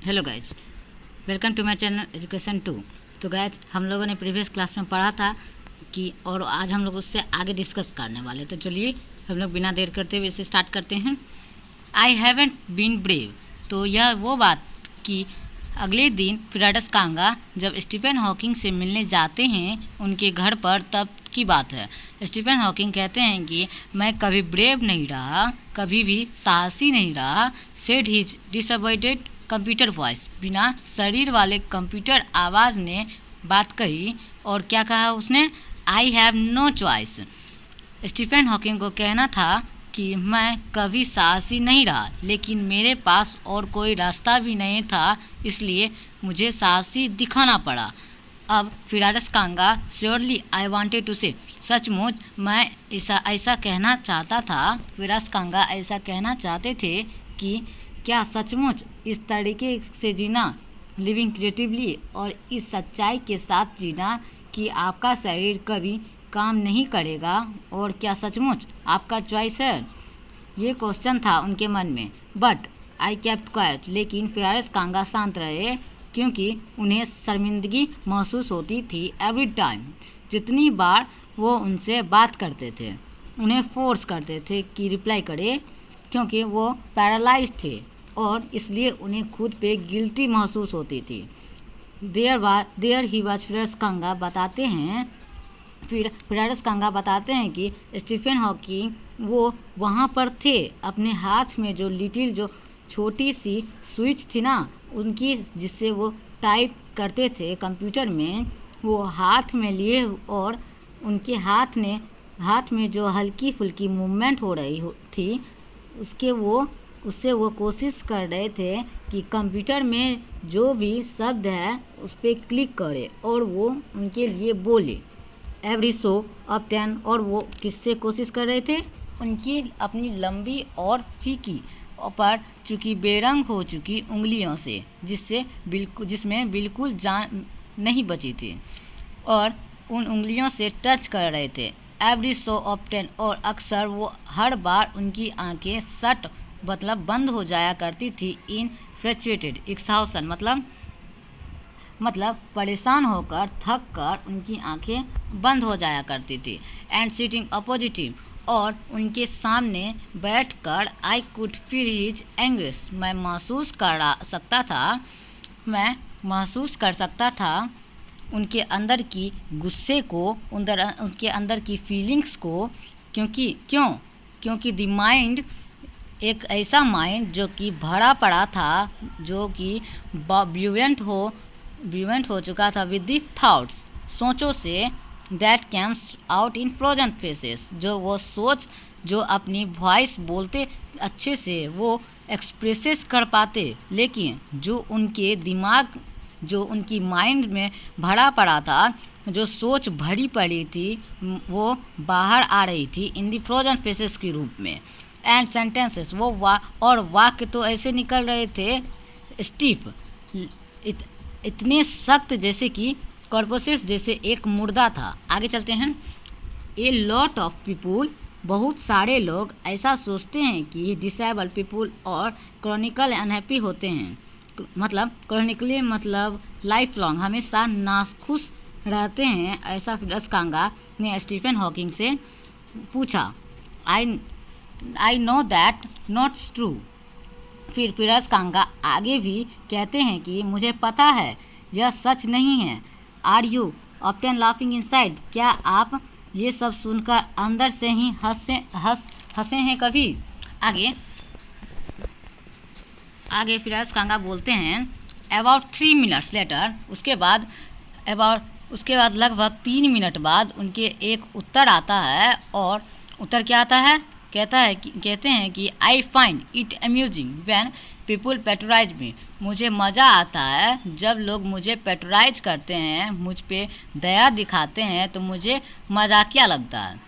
Hello guys, welcome to my channel education 2। तो guys, हम लोगों ने प्रीवियस क्लास में पढ़ा था कि और आज हम लोग उससे आगे डिस्कस करने वाले। तो चलिए हम लोग बिना देर करते हुए इसे स्टार्ट करते हैं। I haven't been brave. तो यह वो बात कि अगले दिन फ्राइडस कांगा जब स्टीफन हॉकिंग से मिलने जाते हैं उनके घर पर, तब की बात है। स्टीफन हॉकिंग कहते हैं कि मैं कभी ब्रेव नहीं रहा, कभी भी साहसी नहीं रहा। Said his disappointed computer voice. बिना शरीर वाले कंप्यूटर आवाज़ ने बात कही। और क्या कहा उसने? I have no choice. Stephen Hawking को कहना था कि मैं कभी साहसी नहीं रहा, लेकिन मेरे पास और कोई रास्ता भी नहीं था, इसलिए मुझे साहसी दिखाना पड़ा। अब फ्राइडस कांगा श्योरली आई वांटेड टू से। सचमुच मैं ऐसा कहना चाहता था। फ्राइडस कांगा ऐसा कहना चाहते थे कि क्या सचमुच इस तरीके से जीना, लिविंग क्रिएटिवली, और इस सच्चाई के साथ जीना कि आपका शरीर कभी काम नहीं करेगा, और क्या सचमुच आपका चॉइस है? ये क्वेश्चन था उनके मन में। But I kept quite. लेकिन फ्राइडस कांगा शांत रहे, क्योंकि उन्हें शर्मिंदगी महसूस होती थी एवरी टाइम जितनी बार वो उनसे बात करते थे। उन्हें फोर्स करते थे कि रिप्लाई करे, क्योंकि वो पैरालाइज थे और इसलिए उन्हें खुद पे गिल्टी महसूस होती थी। There he was. फ्राइडस कांगा बताते हैं कि स्टीफन हॉकिंग वो वहाँ पर थे। अपने हाथ में जो छोटी सी स्विच थी ना उनकी, जिससे वो टाइप करते थे कंप्यूटर में, वो हाथ में लिए, और उनके हाथ में जो हल्की फुल्की मूवमेंट हो रही थी उससे वो कोशिश कर रहे थे कि कंप्यूटर में जो भी शब्द है उस पर क्लिक करे और वो उनके लिए बोले एवरी सो ऑफ्टन। और वो किससे कोशिश कर रहे थे? उनकी अपनी लंबी और फीकी पर चूँकि बेरंग हो चुकी उंगलियों से, जिसमें बिल्कुल जान नहीं बची थी, और उन उंगलियों से टच कर रहे थे एवरी सो ऑफ्टन। और अक्सर वो हर बार उनकी आंखें शट मतलब बंद हो जाया करती थी। इन फ्रस्ट्रेटेड एक्सहाउसन मतलब परेशान होकर, थक कर उनकी आंखें बंद हो जाया करती थी। And sitting appositive. और उनके सामने बैठकर I could feel his anguish. मैं महसूस कर सकता था उनके अंदर की गुस्से को, उनके अंदर की फीलिंग्स को। क्योंकि द माइंड, एक ऐसा माइंड जो कि भरा पड़ा था, जो कि ब्यूएंट हो चुका था विद द थॉट्स, सोचों से, that camps out in frozen faces. जो अपनी वॉइस बोलते अच्छे से वो एक्सप्रेसेस कर पाते, लेकिन जो उनकी माइंड में भरा पड़ा था, जो सोच भरी पड़ी थी, वो बाहर आ रही थी इन द फ्रोजन फेसेस के रूप में। एंड सेंटेंसेस, और वाक्य तो ऐसे निकल रहे थे स्टीफ, इतने सख्त जैसे कि कॉर्पोसेस जैसे एक मुर्दा था। आगे चलते हैं। ए लॉट ऑफ पीपुल, बहुत सारे लोग ऐसा सोचते हैं कि डिसेबल पीपुल और क्रॉनिकल अनहैप्पी होते हैं। क्रॉनिकली मतलब लाइफ लॉन्ग, हमेशा नाखुश रहते हैं। ऐसा फ्राइडस कांगा ने स्टीफन हॉकिंग से पूछा। I know that not's true. फिर फ्राइडस कांगा आगे भी कहते हैं कि मुझे पता है यह सच नहीं है। Are you often laughing inside. क्या आप ये सब सुनकर अंदर से ही हंसे हैं कभी? आगे फ्राइडस कांगा बोलते हैं अबाउट 3 मिनट्स लेटर। उसके बाद लगभग 3 मिनट बाद उनके एक उत्तर आता है। और उत्तर क्या आता है? कहते हैं कि I find it amusing when people patronise me. मुझे मज़ा आता है जब लोग मुझे पैट्रोनाइज करते हैं, मुझ पे दया दिखाते हैं, तो मुझे मजाकिया लगता है।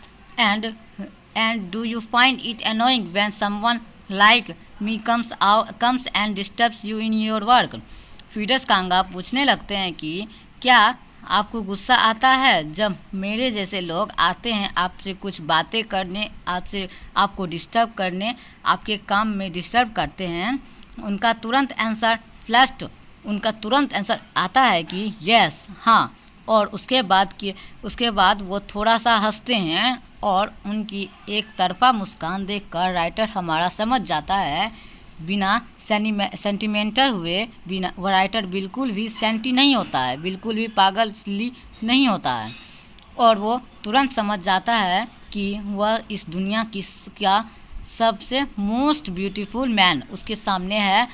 And do you find it annoying when someone like me comes and disturbs you in your work. फ्राइडस कांगा पूछने लगते हैं कि क्या आपको गुस्सा आता है जब मेरे जैसे लोग आते हैं आपसे कुछ बातें करने, आपको डिस्टर्ब करने, आपके काम में डिस्टर्ब करते हैं? उनका तुरंत आंसर फ्लैश्ड, उनका तुरंत आंसर आता है कि यस, हाँ। और उसके बाद वो थोड़ा सा हंसते हैं और उनकी एक तरफा मुस्कान देखकर राइटर हमारा समझ जाता है बिना सेंटिमेंटल हुए, बिना वो राइटर बिल्कुल भी सेंटी नहीं होता है, बिल्कुल भी पागल नहीं होता है। और वो तुरंत समझ जाता है कि वह इस दुनिया का सबसे मोस्ट ब्यूटीफुल मैन उसके सामने है,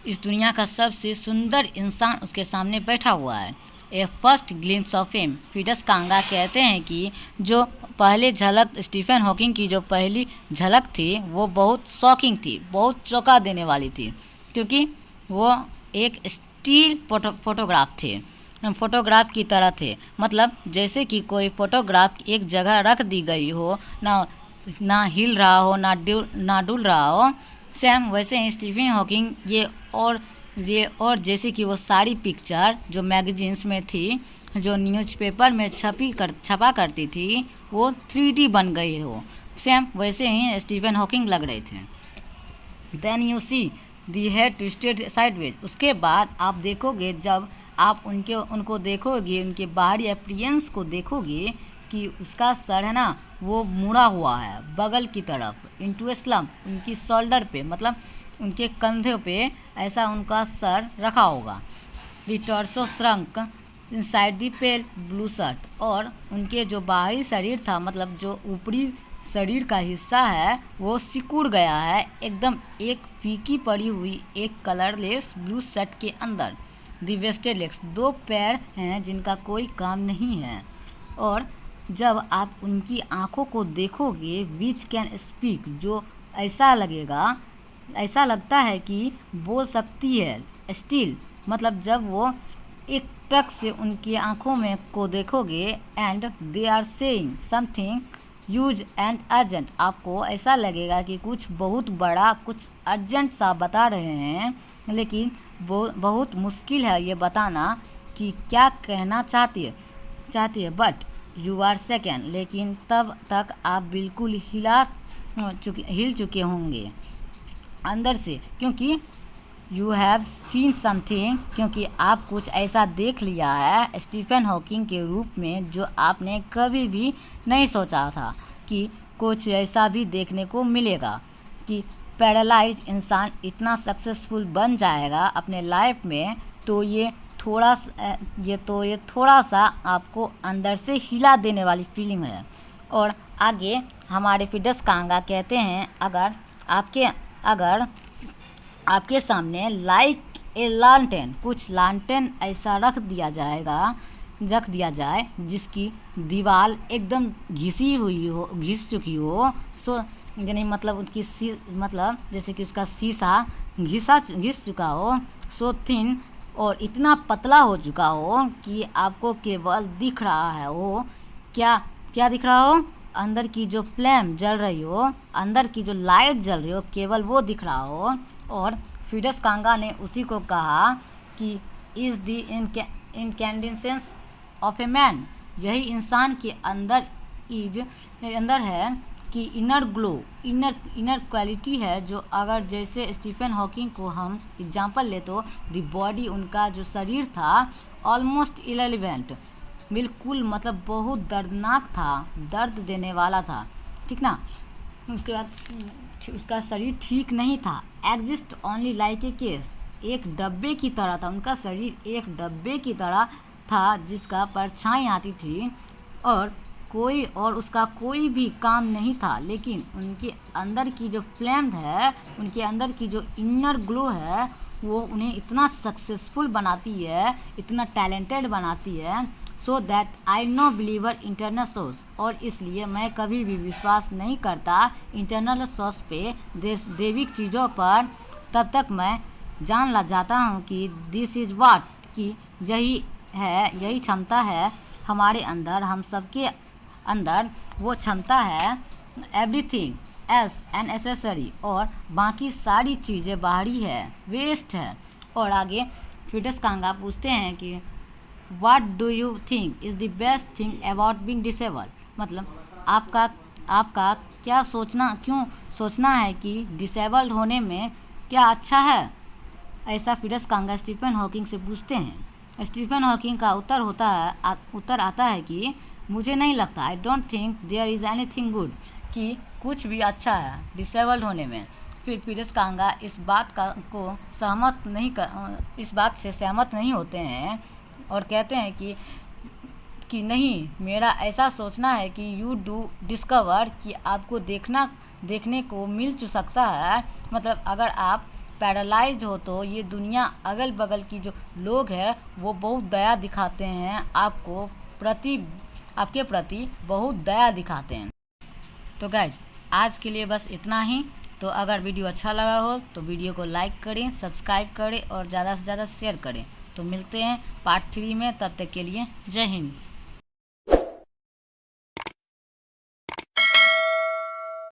इस दुनिया का सबसे सुंदर इंसान उसके सामने बैठा हुआ है। ए फर्स्ट ग्लिम्स ऑफ हिम, फीडस कांगा कहते हैं कि जो पहले झलक स्टीफन हॉकिंग की जो पहली झलक थी वो बहुत शॉकिंग थी, बहुत चौंका देने वाली थी, क्योंकि वो एक स्टील फोटोग्राफ की तरह थे। मतलब जैसे कि कोई फोटोग्राफ एक जगह रख दी गई हो, ना हिल रहा हो, ना डुल रहा हो, सेम वैसे ही स्टीफन हॉकिंग और जैसे कि वो सारी पिक्चर जो मैगजीन्स में थी, जो न्यूज़पेपर में छपा करती थी, वो 3D बन गई हो, सेम वैसे ही स्टीफन हॉकिंग लग रहे थे। Then you see the head twisted sideways, उसके बाद आप देखोगे, जब आप उनको देखोगे, उनके बाहरी अपीयरेंस को देखोगे कि उसका सर है ना वो मुड़ा हुआ है बगल की तरफ, इनटू ए स्लम्प, उनकी शोल्डर पे, मतलब उनके कंधे पे ऐसा उनका सर रखा होगा। The torso shrunk inside the pale blue shirt, और उनके जो बाहरी शरीर था, मतलब जो ऊपरी शरीर का हिस्सा है वो सिकुड़ गया है एकदम एक फीकी पड़ी हुई एक कलरलेस ब्लू शर्ट के अंदर। द वेस्टेड लेग्स, 2 पैर हैं जिनका कोई काम नहीं है, और जब आप उनकी आँखों को देखोगे विच कैन स्पीक, जो ऐसा लगता है कि बोल सकती है। स्टिल, मतलब जब वो एक टक से उनकी आँखों में को देखोगे, and they are saying something huge and urgent, आपको ऐसा लगेगा कि कुछ बहुत बड़ा, कुछ अर्जेंट सा बता रहे हैं, लेकिन बहुत मुश्किल है ये बताना कि क्या कहना चाहती है। बट यू आर सेकेंड, लेकिन तब तक आप बिल्कुल हिल चुके होंगे अंदर से, क्योंकि यू हैव सीन समथिंग, क्योंकि आप कुछ ऐसा देख लिया है स्टीफन हॉकिंग के रूप में जो आपने कभी भी नहीं सोचा था कि कुछ ऐसा भी देखने को मिलेगा, कि पैरालाइज इंसान इतना सक्सेसफुल बन जाएगा अपने लाइफ में। तो ये थोड़ा सा आपको अंदर से हिला देने वाली फीलिंग है। और आगे हमारे फीडस कांगा कहते हैं, अगर आपके सामने लाइक ए लालटेन, कुछ लालटेन ऐसा रख दिया जाए जिसकी दीवार एकदम घिस चुकी हो, सो यानी मतलब मतलब जैसे कि उसका शीशा घिस चुका हो, सो थिन, और इतना पतला हो चुका हो कि आपको केवल दिख रहा है वो क्या दिख रहा हो, अंदर की जो फ्लेम जल रही हो, अंदर की जो लाइट जल रही हो, केवल वो दिख रहा हो। और फीडस कांगा ने उसी को कहा कि is the incandescence of a man, यही इंसान के अंदर है कि इनर ग्लो, इनर क्वालिटी है, जो अगर जैसे स्टीफन हॉकिंग को हम एग्जांपल ले तो द बॉडी, उनका जो शरीर था ऑलमोस्ट इरेलेवेंट, बिल्कुल मतलब बहुत दर्दनाक था, दर्द देने वाला था, ठीक ना। उसके बाद उसका शरीर ठीक नहीं था, exist only like a case, एक डब्बे की तरह था, उनका शरीर एक डब्बे की तरह था जिसका परछाई आती थी और उसका कोई भी काम नहीं था। लेकिन उनके अंदर की जो फ्लेम है, उनके अंदर की जो इनर ग्लो है, वो उन्हें इतना सक्सेसफुल बनाती है, इतना टैलेंटेड बनाती है, so that I know believer internal source, और इसलिए मैं कभी भी विश्वास नहीं करता इंटरनल सोर्स पे, दैविक चीज़ों पर, तब तक मैं जान जाता हूँ कि दिस इज़ वाट, कि यही क्षमता है हमारे अंदर, हम सबके अंदर वो क्षमता है। एवरीथिंग एल्स अननेसेसरी, और बाकी सारी चीज़ें बाहरी है, वेस्ट है। और आगे फीडस कांगा पूछते हैं कि what do you think is the best thing about being disabled, मतलब आपका क्यों सोचना है कि डिसेबल्ड होने में क्या अच्छा है। ऐसा फिरस कांगा स्टीफन हॉकिंग से पूछते हैं। स्टीफन हॉकिंग का उत्तर आता है कि मुझे नहीं लगता, I don't think there is anything good, कि कुछ भी अच्छा है डिसेबल्ड होने में। फिर फिरस कांगा इस बात से सहमत नहीं होते हैं और कहते हैं कि नहीं, मेरा ऐसा सोचना है कि यू डू डिस्कवर, कि आपको देखने को मिल सकता है। मतलब अगर आप पैरालाइज्ड हो तो ये दुनिया अगल बगल की जो लोग हैं वो बहुत दया दिखाते हैं, आपके प्रति बहुत दया दिखाते हैं। तो गाइज आज के लिए बस इतना ही। तो अगर वीडियो अच्छा लगा हो तो वीडियो को लाइक करें, सब्सक्राइब करें और ज़्यादा से ज़्यादा शेयर करें। तो मिलते हैं पार्ट 3 में, तब तक के लिए जय हिंद।